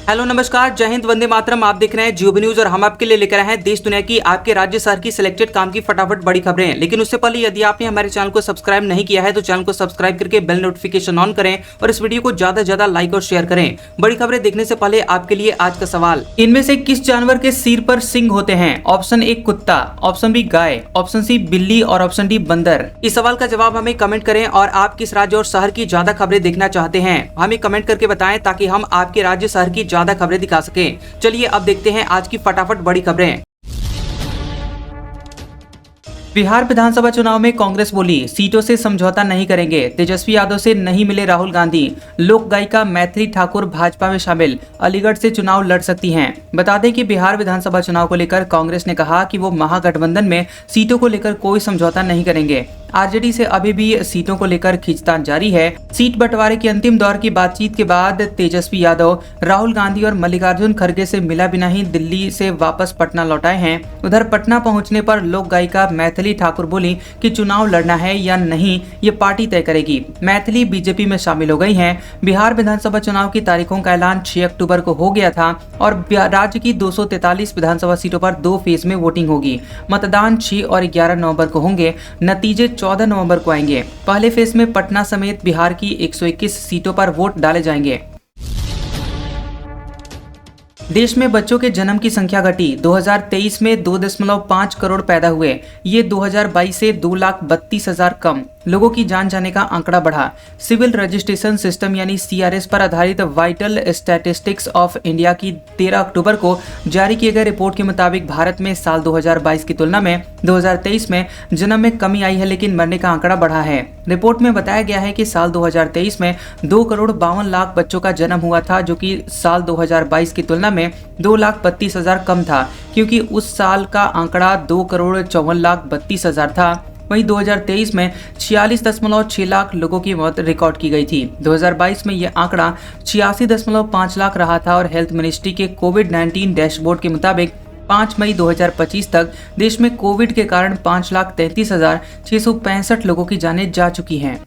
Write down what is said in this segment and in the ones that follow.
Hello नमस्कार, जय हिंद, वंदे मातरम। आप देख रहे हैं जियो न्यूज और हम आपके लिए लेकर आए हैं देश दुनिया की आपके राज्य शहर की सिलेक्टेड काम की फटाफट बड़ी खबरें। लेकिन उससे पहले यदि आपने हमारे चैनल को सब्सक्राइब नहीं किया है तो चैनल को सब्सक्राइब करके बेल नोटिफिकेशन ऑन करें और इस वीडियो को ज्यादा से ज्यादा लाइक और शेयर करें। बड़ी खबरें देखने से पहले आपके लिए आज का सवाल, इनमें से किस जानवर के सिर पर सिंग होते हैं? ऑप्शन ए कुत्ता, ऑप्शन बी गाय, ऑप्शन सी बिल्ली और ऑप्शन डी बंदर। इस सवाल का जवाब हमें कमेंट करें और आप किस राज्य और शहर की ज्यादा खबरें देखना चाहते हैं हमें कमेंट करके बताएं ताकि हम आपके राज्य शहर की ज्यादा खबरें दिखा सके। चलिए अब देखते हैं आज की फटाफट बड़ी खबरें। बिहार विधानसभा चुनाव में कांग्रेस बोली सीटों से समझौता नहीं करेंगे, तेजस्वी यादव से नहीं मिले राहुल गांधी। लोक गायिका मैथिली ठाकुर भाजपा में शामिल, अलीगढ़ से चुनाव लड़ सकती हैं। बता दें कि बिहार विधानसभा चुनाव को लेकर कांग्रेस ने कहा कि वो महागठबंधन में सीटों को लेकर कोई समझौता नहीं करेंगे। आरजेडी से अभी भी सीटों को लेकर खींचतान जारी है। सीट बंटवारे के अंतिम दौर की बातचीत के बाद तेजस्वी यादव राहुल गांधी और मल्लिकार्जुन खड़गे से मिला बिना ही दिल्ली से वापस पटना लौट आए हैं। उधर पटना पहुंचने पर लोक गायिका मैथिली ठाकुर बोली कि चुनाव लड़ना है या नहीं ये पार्टी तय करेगी। मैथिली बीजेपी में शामिल हो गई हैं। बिहार विधानसभा चुनाव की तारीखों का ऐलान 6 अक्टूबर को हो गया था और राज्य की 243 विधानसभा सीटों पर 2 फेज में वोटिंग होगी। मतदान 6 और 11 नवंबर को होंगे। नतीजे 14 नवंबर को आएंगे। पहले फेज में पटना समेत बिहार की 121 सीटों पर वोट डाले जाएंगे। देश में बच्चों के जन्म की संख्या घटी। 2023 में 2.5 करोड़ पैदा हुए, ये 2022 से 2,32,000 कम। लोगों की जान जाने का आंकड़ा बढ़ा। सिविल रजिस्ट्रेशन सिस्टम यानी सीआरएस पर आधारित वाइटल स्टैटिस्टिक्स ऑफ इंडिया की 13 अक्टूबर को जारी किए गए रिपोर्ट के मुताबिक भारत में साल 2022 की तुलना में 2023 में जन्म में कमी आई है, लेकिन मरने का आंकड़ा बढ़ा है। रिपोर्ट में बताया गया है कि साल 2023 में 2 करोड़ 52 लाख बच्चों का जन्म हुआ था, जो कि साल 2022 की तुलना में 2,32,000 कम था, क्योंकि उस साल का आंकड़ा 2 करोड़ 54 लाख 32,000 था। वहीं 2023 में 46.6 लाख लोगों की मौत रिकॉर्ड की गई थी। 2022 में यह आंकड़ा 86.5 लाख रहा था और हेल्थ मिनिस्ट्री के कोविड-19 डैशबोर्ड के मुताबिक 5 मई 2025 तक देश में कोविड के कारण 5,33,665 लोगों की जानें जा चुकी हैं।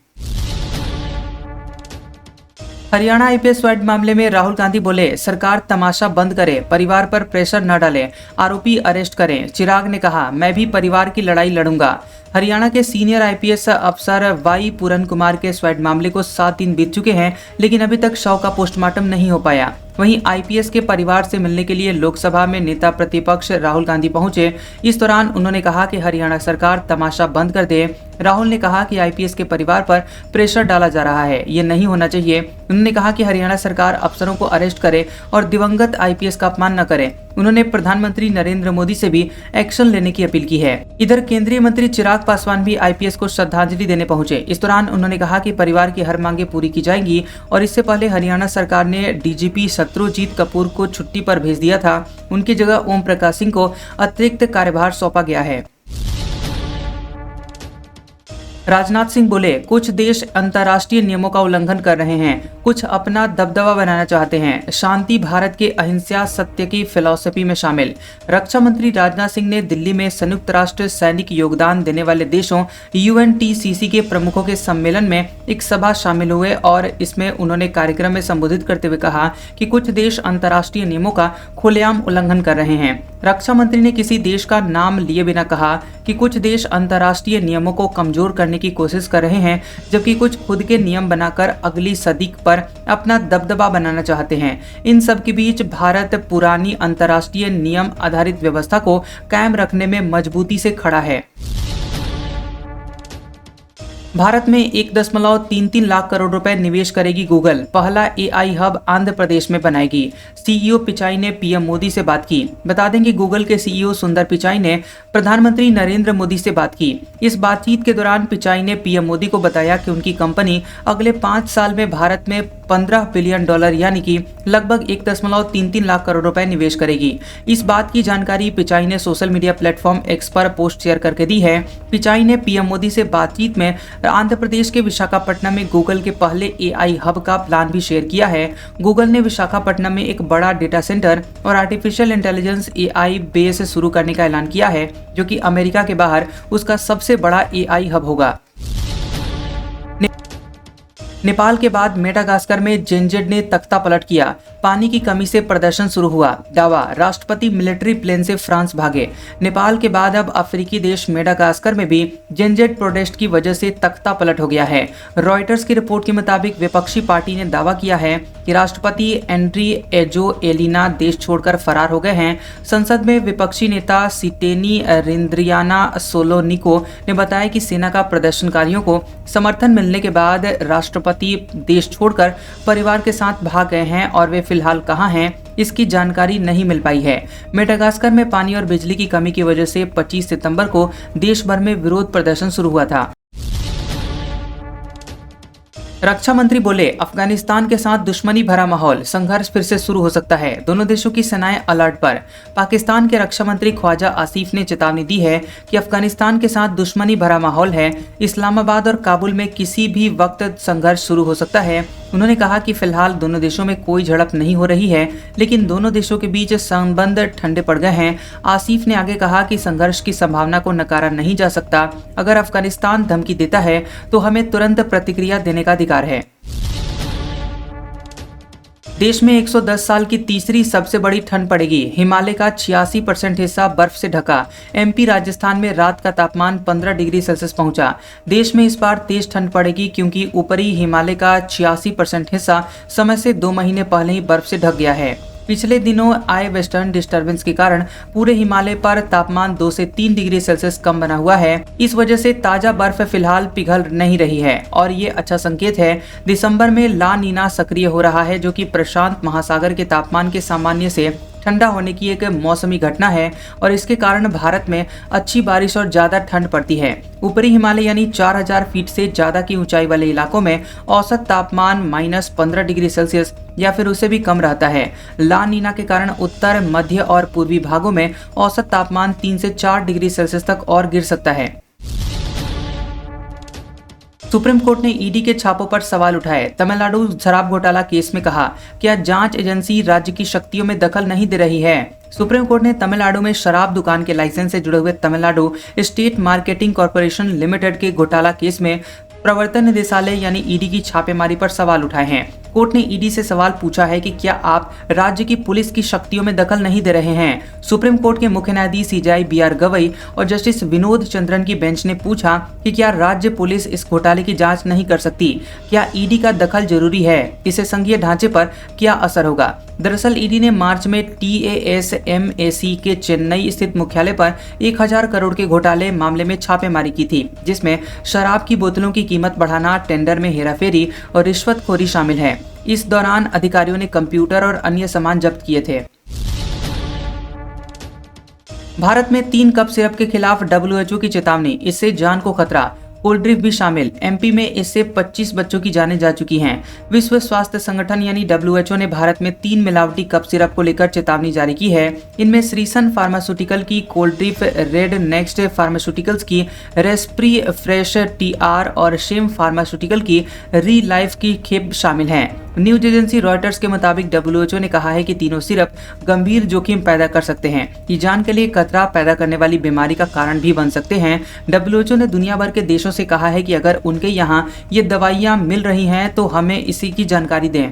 हरियाणा आईपीएस स्वाइप मामले में राहुल गांधी बोले सरकार तमाशा बंद करे, परिवार पर प्रेशर न डाले, आरोपी अरेस्ट करें। चिराग ने कहा मैं भी परिवार की लड़ाई लड़ूंगा। हरियाणा के सीनियर आईपीएस अफसर वाई पूरन कुमार के स्वाइप मामले को 7 दिन बीत चुके हैं, लेकिन अभी तक शव का पोस्टमार्टम नहीं हो पाया। वहीं आईपीएस के परिवार से मिलने के लिए लोकसभा में नेता प्रतिपक्ष राहुल गांधी पहुंचे। इस दौरान उन्होंने कहा कि हरियाणा सरकार तमाशा बंद कर दे। राहुल ने कहा कि आईपीएस के परिवार पर प्रेशर डाला जा रहा है, ये नहीं होना चाहिए। उन्होंने कहा कि हरियाणा सरकार अफसरों को अरेस्ट करे और दिवंगत आईपीएस का अपमान न करे। उन्होंने प्रधानमंत्री नरेंद्र मोदी से भी एक्शन लेने की अपील की है। इधर केंद्रीय मंत्री चिराग पासवान भी आईपीएस को श्रद्धांजलि देने पहुंचे। इस दौरान उन्होंने कहा कि परिवार की हर मांगे पूरी की जाएंगी और इससे पहले हरियाणा सरकार ने डीजीपी शत्रुजीत कपूर को छुट्टी पर भेज दिया था। उनकी जगह ओम प्रकाश सिंह को अतिरिक्त कार्यभार सौंपा गया है। राजनाथ सिंह बोले कुछ देश अंतर्राष्ट्रीय नियमों का उल्लंघन कर रहे हैं, कुछ अपना दबदबा बनाना चाहते हैं। शांति भारत के अहिंसा सत्य की फिलॉसफी में शामिल। रक्षा मंत्री राजनाथ सिंह ने दिल्ली में संयुक्त राष्ट्र सैनिक योगदान देने वाले देशों यूएनटीसीसी के प्रमुखों के सम्मेलन में एक सभा शामिल हुए और इसमें उन्होंने कार्यक्रम में संबोधित करते हुए कहा कि कुछ देश अंतर्राष्ट्रीय नियमों का खुलेआम उल्लंघन कर रहे हैं। रक्षा मंत्री ने किसी देश का नाम लिए बिना कहा कि कुछ देश अंतर्राष्ट्रीय नियमों को कमजोर करने की कोशिश कर रहे हैं, जबकि कुछ खुद के नियम बनाकर अगली सदी पर अपना दबदबा बनाना चाहते हैं। इन सब के बीच भारत पुरानी अंतर्राष्ट्रीय नियम आधारित व्यवस्था को कायम रखने में मजबूती से खड़ा है। भारत में 1.33 लाख करोड़ रुपए निवेश करेगी गूगल। पहला एआई हब आंध्र प्रदेश में बनाएगी। सीईओ पिचाई ने पीएम मोदी से बात की। बता दें कि गूगल के सीईओ सुंदर पिचाई ने प्रधानमंत्री नरेंद्र मोदी से बात की। इस बातचीत के दौरान पिचाई ने पीएम मोदी को बताया कि उनकी कंपनी अगले 5 साल में भारत में $15 बिलियन यानी कि लगभग 1.33 लाख करोड़ रुपए निवेश करेगी। इस बात की जानकारी पिचाई ने सोशल मीडिया प्लेटफॉर्म एक्स पर पोस्ट शेयर करके दी है। पिचाई ने पीएम मोदी से बातचीत में आंध्र प्रदेश के विशाखापट्टनम में गूगल के पहले एआई हब का प्लान भी शेयर किया है। गूगल ने विशाखापट्टनम में एक बड़ा डेटा सेंटर और आर्टिफिशियल इंटेलिजेंस एआई बेस शुरू करने का ऐलान किया है, जो कि अमेरिका के बाहर उसका सबसे बड़ा एआई हब होगा। नेपाल के बाद मेडागास्कर में जेनजेड ने तख्ता पलट किया। पानी की कमी से प्रदर्शन शुरू हुआ। दावा, राष्ट्रपति मिलिट्री प्लेन से फ्रांस भागे। नेपाल के बाद अब अफ्रीकी देश मेडागास्कर में भी जेनजेड प्रोटेस्ट की वजह से तख्ता पलट हो गया है। रॉयटर्स की रिपोर्ट के मुताबिक विपक्षी पार्टी ने दावा किया है कि राष्ट्रपति एंड्री एजो एलिना देश छोड़कर फरार हो गए हैं। संसद में विपक्षी नेता सिटेनी रिंद्रियाना सोलोनिको ने बताया कि सेना का प्रदर्शनकारियों को समर्थन मिलने के बाद राष्ट्रपति देश छोड़कर परिवार के साथ भाग गए हैं और वे फिलहाल कहां हैं इसकी जानकारी नहीं मिल पाई है। मेडागास्कर में पानी और बिजली की कमी की वजह से 25 सितंबर को देश भर में विरोध प्रदर्शन शुरू हुआ था। रक्षा मंत्री बोले, अफगानिस्तान के साथ दुश्मनी भरा माहौल, संघर्ष फिर से शुरू हो सकता है। दोनों देशों की सेनाएं अलर्ट पर। पाकिस्तान के रक्षा मंत्री ख्वाजा आसिफ ने चेतावनी दी है कि अफगानिस्तान के साथ दुश्मनी भरा माहौल है। इस्लामाबाद और काबुल में किसी भी वक्त संघर्ष शुरू हो सकता है। उन्होंने कहा कि फिलहाल दोनों देशों में कोई झड़प नहीं हो रही है, लेकिन दोनों देशों के बीच संबंध ठंडे पड़ गए हैं। आसिफ ने आगे कहा कि संघर्ष की संभावना को नकारा नहीं जा सकता। अगर अफगानिस्तान धमकी देता है तो हमें तुरंत प्रतिक्रिया देने का अधिकार है। देश में 110 साल की तीसरी सबसे बड़ी ठंड पड़ेगी। हिमालय का 86% हिस्सा बर्फ से ढका। एमपी राजस्थान में रात का तापमान 15 डिग्री सेल्सियस पहुंचा। देश में इस बार तेज ठंड पड़ेगी क्योंकि ऊपरी हिमालय का 86% हिस्सा समय से 2 महीने पहले ही बर्फ से ढक गया है। पिछले दिनों आए वेस्टर्न डिस्टर्बेंस के कारण पूरे हिमालय पर तापमान 2 से 3 डिग्री सेल्सियस कम बना हुआ है। इस वजह से ताजा बर्फ फिलहाल पिघल नहीं रही है और ये अच्छा संकेत है। दिसंबर में ला नीना सक्रिय हो रहा है, जो कि प्रशांत महासागर के तापमान के सामान्य से ठंडा होने की एक मौसमी घटना है और इसके कारण भारत में अच्छी बारिश और ज्यादा ठंड पड़ती है। ऊपरी हिमालय यानी 4000 फीट से ज्यादा की ऊंचाई वाले इलाकों में औसत तापमान -15 डिग्री सेल्सियस या फिर उससे भी कम रहता है। ला नीना के कारण उत्तर, मध्य और पूर्वी भागों में औसत तापमान 3 से 4 डिग्री सेल्सियस तक और गिर सकता है। सुप्रीम कोर्ट ने ईडी के छापों पर सवाल उठाए। तमिलनाडु शराब घोटाला केस में कहा, क्या जांच एजेंसी राज्य की शक्तियों में दखल नहीं दे रही है। सुप्रीम कोर्ट ने तमिलनाडु में शराब दुकान के लाइसेंस से जुड़े हुए Tamil Nadu state marketing corporation limited के घोटाला केस में प्रवर्तन निदेशालय यानी ईडी की छापेमारी पर सवाल उठाए हैं। कोर्ट ने ईडी से सवाल पूछा है कि क्या आप राज्य की पुलिस की शक्तियों में दखल नहीं दे रहे हैं। सुप्रीम कोर्ट के मुख्य न्यायाधीश सीजेआई बीआर गवई और जस्टिस विनोद चंद्रन की बेंच ने पूछा कि क्या राज्य पुलिस इस घोटाले की जांच नहीं कर सकती। क्या ईडी का दखल जरूरी है, इससे संघीय ढांचे पर क्या असर होगा। दरअसल ईडी ने मार्च में TASMAC के चेन्नई स्थित मुख्यालय पर 1000 करोड़ के घोटाले मामले में छापेमारी की थी, जिसमें शराब की बोतलों की कीमत बढ़ाना, टेंडर में हेराफेरी और रिश्वतखोरी शामिल है। इस दौरान अधिकारियों ने कंप्यूटर और अन्य सामान जब्त किए थे। भारत में 3 कप सिरप के खिलाफ WHO की चेतावनी, इससे जान को खतरा। कोल्ड ड्रिंक भी शामिल। एमपी में इससे 25 बच्चों की जानें जा चुकी हैं। विश्व स्वास्थ्य संगठन यानी WHO ने भारत में 3 मिलावटी कप सिरप को लेकर चेतावनी जारी की है। इनमें श्रीसन फार्मास्यूटिकल की cold drink, red next pharmaceuticals की रेस्प्री फ्रेश TR और शेम फार्मास्यूटिकल की री लाइफ की खेप शामिल हैं। न्यूज एजेंसी रॉयटर्स के मुताबिक WHO ने कहा है कि तीनों सिरप गंभीर जोखिम पैदा कर सकते हैं। ये जान के लिए खतरा पैदा करने वाली बीमारी का कारण भी बन सकते हैं। WHO ने दुनिया भर के देशों से कहा है कि अगर उनके यहाँ ये दवाइयाँ मिल रही हैं तो हमें इसी की जानकारी दें।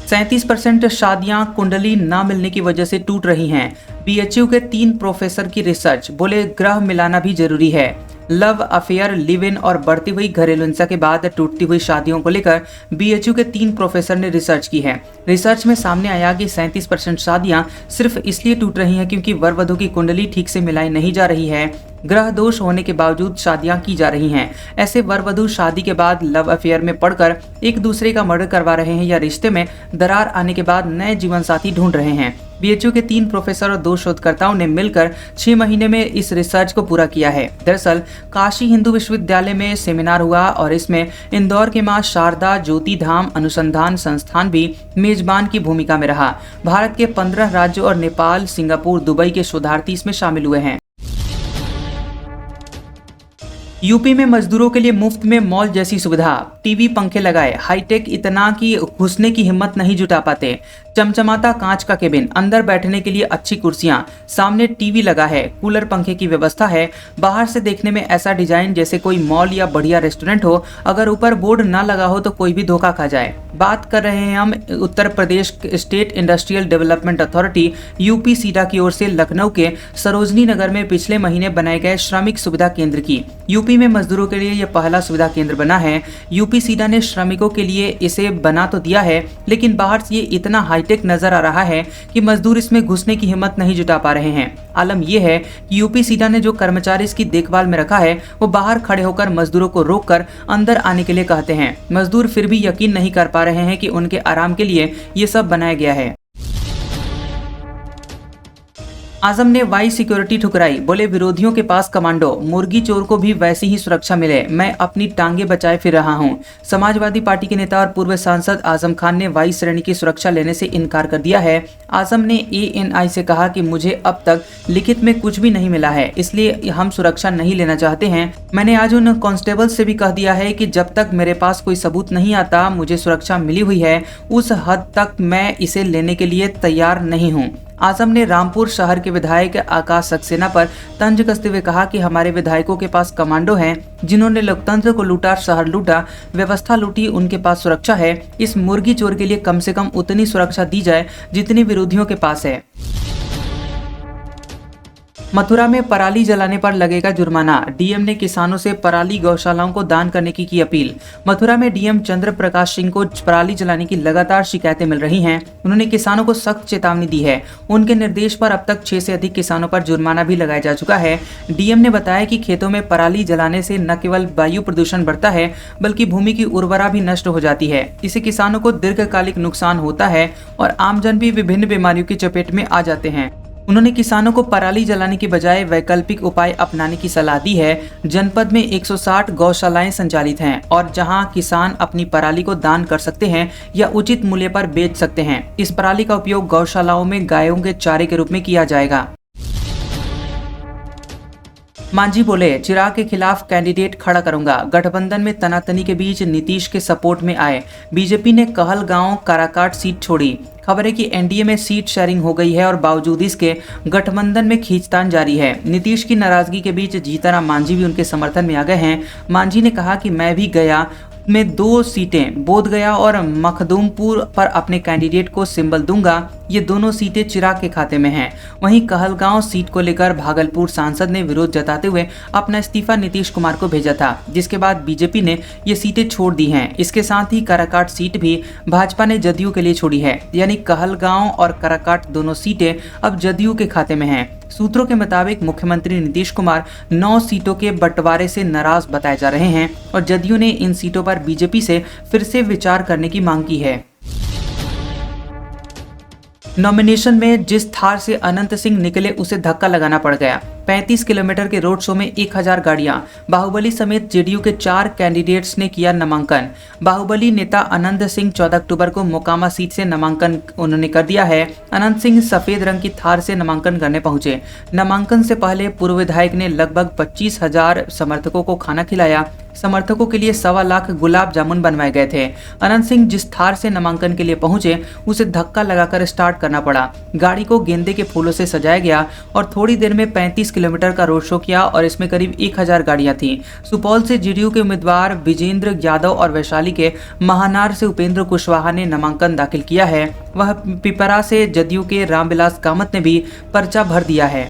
37% शादियां कुंडली न मिलने की वजह से टूट रही हैं। BHU के 3 प्रोफेसर की रिसर्च, बोले ग्रह मिलाना भी जरूरी है। लव अफेयर, लिव इन और बढ़ती हुई घरेलू हिंसा के बाद टूटती हुई शादियों को लेकर BHU के 3 प्रोफेसर ने रिसर्च की है। रिसर्च में सामने आया कि 37% शादियां सिर्फ इसलिए टूट रही हैं क्योंकि वर वधू की कुंडली ठीक से मिलाई नहीं जा रही है। ग्रह दोष होने के बावजूद शादियां की जा रही हैं। ऐसे वर वधू शादी के बाद लव अफेयर में पड़कर एक दूसरे का मर्डर करवा रहे हैं या रिश्ते में दरार आने के बाद नए जीवन साथी ढूंढ रहे हैं। BHU के 3 प्रोफेसर और 2 शोधकर्ताओं ने मिलकर 6 महीने में इस रिसर्च को पूरा किया है। दरअसल काशी हिंदू विश्वविद्यालय में सेमिनार हुआ और इसमें इंदौर के मां शारदा ज्योति धाम अनुसंधान संस्थान भी मेजबान की भूमिका में रहा। भारत के 15 राज्यों और नेपाल, सिंगापुर, दुबई के शोधार्थी इसमें शामिल हुए हैं। यूपी में मजदूरों के लिए मुफ्त में मॉल जैसी सुविधा, टीवी पंखे लगाए, हाईटेक इतना कि घुसने की हिम्मत नहीं जुटा पाते। चमचमाता कांच का केबिन, अंदर बैठने के लिए अच्छी कुर्सियां, सामने टीवी लगा है, कूलर पंखे की व्यवस्था है। बाहर से देखने में ऐसा डिजाइन जैसे कोई मॉल या बढ़िया रेस्टोरेंट हो, अगर ऊपर बोर्ड ना लगा हो तो कोई भी धोखा खा जाए। बात कर रहे हैं हम Uttar Pradesh state industrial development authority UP SIDA की ओर से लखनऊ के सरोजनी नगर में पिछले महीने बनाए गए श्रमिक सुविधा केंद्र की। यूपी में मजदूरों के लिए यह पहला सुविधा केंद्र बना है। यूपी सीडा ने श्रमिकों के लिए इसे बना तो दिया है, लेकिन बाहर से ये इतना हाईटेक नजर आ रहा है कि मजदूर इसमें घुसने की हिम्मत नहीं जुटा पा रहे हैं। आलम यह है कि यूपी सीडा ने जो कर्मचारी इसकी देखभाल में रखा है, वो बाहर खड़े होकर मजदूरों को रोककर अंदर आने के लिए कहते हैं। मजदूर फिर भी यकीन नहीं कर पा रहे हैं कि उनके आराम के लिए ये सब बनाया गया है। आजम ने वाई सिक्योरिटी ठुकराई, बोले विरोधियों के पास कमांडो, मुर्गी चोर को भी वैसी ही सुरक्षा मिले, मैं अपनी टांगे बचाए फिर रहा हूं। समाजवादी पार्टी के नेता और पूर्व सांसद आजम खान ने वाई श्रेणी की सुरक्षा लेने से इनकार कर दिया है। आजम ने ANI से कहा कि मुझे अब तक लिखित में कुछ भी नहीं मिला है, इसलिए हम सुरक्षा नहीं लेना चाहते हैं। मैंने आज उन कांस्टेबल से भी कह दिया है कि जब तक मेरे पास कोई सबूत नहीं आता, मुझे सुरक्षा मिली हुई है, उस हद तक मैं इसे लेने के लिए तैयार नहीं हूँ। आजम ने रामपुर शहर के विधायक आकाश सक्सेना पर तंज कसते हुए कहा कि हमारे विधायकों के पास कमांडो हैं, जिन्होंने लोकतंत्र को लूटा, शहर लूटा, व्यवस्था लूटी, उनके पास सुरक्षा है। इस मुर्गी चोर के लिए कम से कम उतनी सुरक्षा दी जाए जितनी विरोधियों के पास है। मथुरा में पराली जलाने पर लगेगा जुर्माना, डीएम ने किसानों से पराली गौशालाओं को दान करने की अपील। मथुरा में डीएम चंद्र प्रकाश सिंह को पराली जलाने की लगातार शिकायतें मिल रही हैं। उन्होंने किसानों को सख्त चेतावनी दी है। उनके निर्देश पर अब तक 6 से अधिक किसानों पर जुर्माना भी लगाया जा चुका है। डीएम ने बताया कि खेतों में पराली जलाने से न केवल वायु प्रदूषण बढ़ता है, बल्कि भूमि की उर्वरा भी नष्ट हो जाती है। इससे किसानों को दीर्घकालिक नुकसान होता है और आमजन भी विभिन्न बीमारियों की चपेट में आ जाते हैं। उन्होंने किसानों को पराली जलाने की बजाय वैकल्पिक उपाय अपनाने की सलाह दी है। जनपद में 160 गौशालाएं संचालित हैं और जहां किसान अपनी पराली को दान कर सकते हैं या उचित मूल्य पर बेच सकते हैं। इस पराली का उपयोग गौशालाओं में गायों के चारे के रूप में किया जाएगा। मांझी बोले, चिराग के खिलाफ कैंडिडेट खड़ा करूंगा। गठबंधन में तनातनी के बीच नीतीश के सपोर्ट में आए। बीजेपी ने कहलगांव काराकाट सीट छोड़ी। खबर है कि एनडीए में सीट शेयरिंग हो गई है और बावजूद इसके गठबंधन में खींचतान जारी है। नीतीश की नाराजगी के बीच जीतनराम मांझी भी उनके समर्थन में आ गए हैं। मांझी ने कहा कि मैं भी गया में 2 सीटें बोधगया और मखदूमपुर पर अपने कैंडिडेट को सिंबल दूंगा। ये दोनों सीटें चिराग के खाते में हैं। वहीं कहलगांव सीट को लेकर भागलपुर सांसद ने विरोध जताते हुए अपना इस्तीफा नीतीश कुमार को भेजा था, जिसके बाद बीजेपी ने ये सीटें छोड़ दी हैं। इसके साथ ही काराकाट सीट भी भाजपा ने जदयू के लिए छोड़ी है, यानी कहलगांव और काराकाट दोनों सीटें अब जदयू के खाते में हैं। सूत्रों के मुताबिक मुख्यमंत्री नीतीश कुमार 9 सीटों के बंटवारे से नाराज बताए जा रहे हैं और जदयू ने इन सीटों पर बीजेपी से फिर से विचार करने की मांग की है। नॉमिनेशन में जिस थार से अनंत सिंह निकले उसे धक्का लगाना पड़ गया। 35 किलोमीटर के रोड शो में 1000 गाड़ियां। बाहुबली समेत जेडीयू के 4 कैंडिडेट्स ने किया नामांकन। बाहुबली नेता अनंत सिंह 14 अक्टूबर को मोकामा सीट से नामांकन उन्होंने कर दिया है। अनंत सिंह सफेद रंग की थार से नामांकन करने पहुंचे। नामांकन से पहले पूर्व विधायक ने लगभग 25,000 समर्थकों को खाना खिलाया। समर्थकों के लिए 1.25 लाख गुलाब जामुन बनवाए गए थे। अनंत सिंह जिस थार से नामांकन के लिए पहुंचे उसे धक्का लगाकर स्टार्ट करना पड़ा। गाड़ी को गेंदे के फूलों से सजाया गया और थोड़ी देर में 35 किलोमीटर का रोड शो किया और इसमें करीब 1000 गाड़ियां थीं। सुपौल से जेडीयू के उम्मीदवार विजेंद्र यादव और वैशाली के महानार से उपेंद्र कुशवाहा ने नामांकन दाखिल किया है। वह पिपरा से जदयू के रामविलास कामत ने भी पर्चा भर दिया है।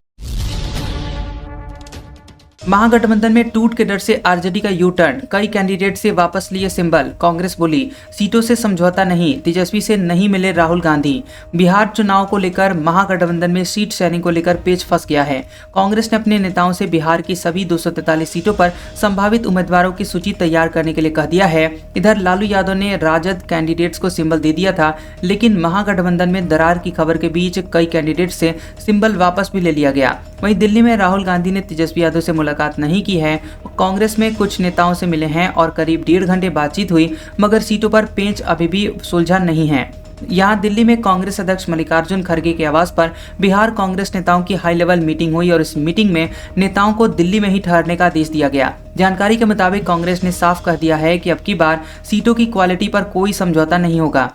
महागठबंधन में टूट के डर से आरजेडी का यू टर्न। कई कैंडिडेट से वापस लिए सिंबल। कांग्रेस बोली सीटों से समझौता नहीं, तेजस्वी से नहीं मिले राहुल गांधी। बिहार चुनाव को लेकर महागठबंधन में सीट शेयरिंग को लेकर पेच फंस गया है। कांग्रेस ने अपने नेताओं से बिहार की सभी 243 सीटों पर संभावित उम्मीदवारों की सूची तैयार करने के लिए कह दिया है। इधर लालू यादव ने राजद कैंडिडेट्स को सिंबल दे दिया था, लेकिन महागठबंधन में दरार की खबर के बीच कई कैंडिडेट से सिंबल वापस भी ले लिया गया। वहीं दिल्ली में राहुल गांधी ने तेजस्वी यादव से मुलाकात नहीं की है। कांग्रेस में कुछ नेताओं से मिले हैं और करीब 1.5 घंटे बातचीत हुई, मगर सीटों पर पेंच अभी भी सुलझा नहीं है। यहाँ दिल्ली में कांग्रेस अध्यक्ष मल्लिकार्जुन खड़गे के आवास पर बिहार कांग्रेस नेताओं की हाई लेवल मीटिंग हुई और इस मीटिंग में नेताओं को दिल्ली में ही ठहरने का आदेश दिया गया। जानकारी के मुताबिक कांग्रेस ने साफ कह दिया है कि अब की बार सीटों की क्वालिटी पर कोई समझौता नहीं होगा।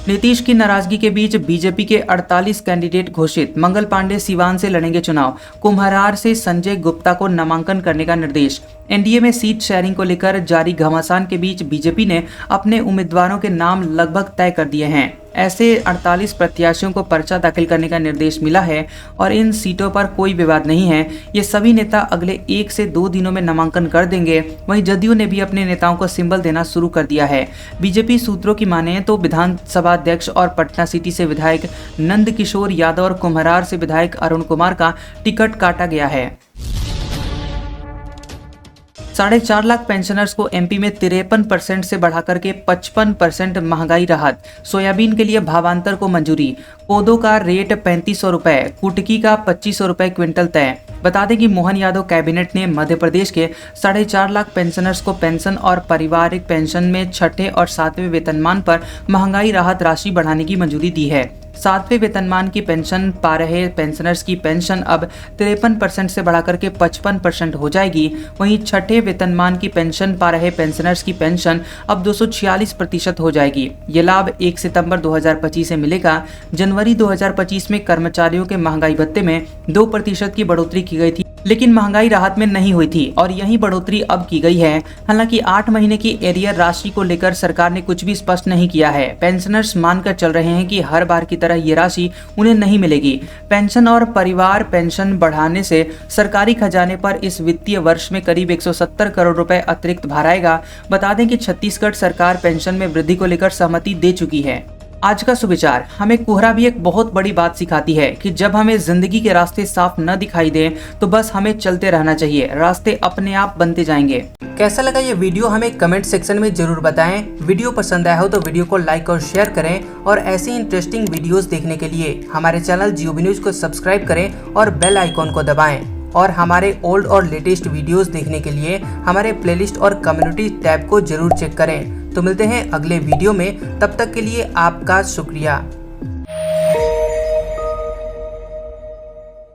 नीतीश की नाराजगी के बीच बीजेपी के 48 कैंडिडेट घोषित। मंगल पांडे सीवान से लड़ेंगे चुनाव। कुम्हरार से संजय गुप्ता को नामांकन करने का निर्देश। एनडीए में सीट शेयरिंग को लेकर जारी घमासान के बीच बीजेपी ने अपने उम्मीदवारों के नाम लगभग तय कर दिए हैं। ऐसे 48 प्रत्याशियों को पर्चा दाखिल करने का निर्देश मिला है और इन सीटों पर कोई विवाद नहीं है। ये सभी नेता अगले 1 से 2 दिनों में नामांकन कर देंगे। वहीं जदयू ने भी अपने नेताओं को सिंबल देना शुरू कर दिया है। बीजेपी सूत्रों की माने तो विधानसभा अध्यक्ष और पटना सिटी से विधायक नंद किशोर यादव और कुम्हरार से विधायक अरुण कुमार का टिकट काटा गया है। 4.5 लाख पेंशनर्स को एमपी में 53% से बढ़ाकर के 55% महंगाई राहत। सोयाबीन के लिए भावांतर को मंजूरी। कोदो का रेट 3500 रुपए, कुटकी का 2500 रुपए क्विंटल तय। बता दें कि मोहन यादव कैबिनेट ने मध्य प्रदेश के 4.5 लाख पेंशनर्स को पेंशन और पारिवारिक पेंशन में छठे और 7वें वेतनमान पर महंगाई राहत राशि बढ़ाने की मंजूरी दी है। 7वें वेतनमान की पेंशन पा रहे पेंशनर्स की पेंशन अब 53% से बढ़ाकर के 55% हो जाएगी। वहीं छठे वेतनमान की पेंशन पा रहे पेंशनर्स की पेंशन अब 246% हो जाएगी। ये लाभ 1 सितंबर 2025 से मिलेगा। जनवरी 2025 में कर्मचारियों के महंगाई भत्ते में 2% की बढ़ोतरी की गई थी, लेकिन महंगाई राहत में नहीं हुई थी और यही बढ़ोतरी अब की गई है। हालांकि 8 महीने की एरियर राशि को लेकर सरकार ने कुछ भी स्पष्ट नहीं किया है। पेंशनर्स मानकर चल रहे हैं कि हर बार की तरह ये राशि उन्हें नहीं मिलेगी। पेंशन और परिवार पेंशन बढ़ाने से सरकारी खजाने पर इस वित्तीय वर्ष में करीब 170 करोड़ रुपए अतिरिक्त भार आएगा। बता दें कि छत्तीसगढ़ सरकार पेंशन में वृद्धि को लेकर सहमति दे चुकी है। आज का सुविचार हमें कोहरा भी एक बहुत बड़ी बात सिखाती है कि जब हमें जिंदगी के रास्ते साफ न दिखाई दे तो बस हमें चलते रहना चाहिए, रास्ते अपने आप बनते जाएंगे। कैसा लगा ये वीडियो हमें कमेंट सेक्शन में जरूर बताएं। वीडियो पसंद आया हो तो वीडियो को लाइक और शेयर करें और ऐसी इंटरेस्टिंग वीडियोस देखने के लिए हमारे चैनल जियोबी न्यूज को सब्सक्राइब करें और बेल आइकॉन को दबाएं। और हमारे ओल्ड और लेटेस्ट वीडियोस देखने के लिए हमारे प्लेलिस्ट और कम्युनिटी टैब को जरूर चेक करें। तो मिलते हैं अगले वीडियो में, तब तक के लिए आपका शुक्रिया।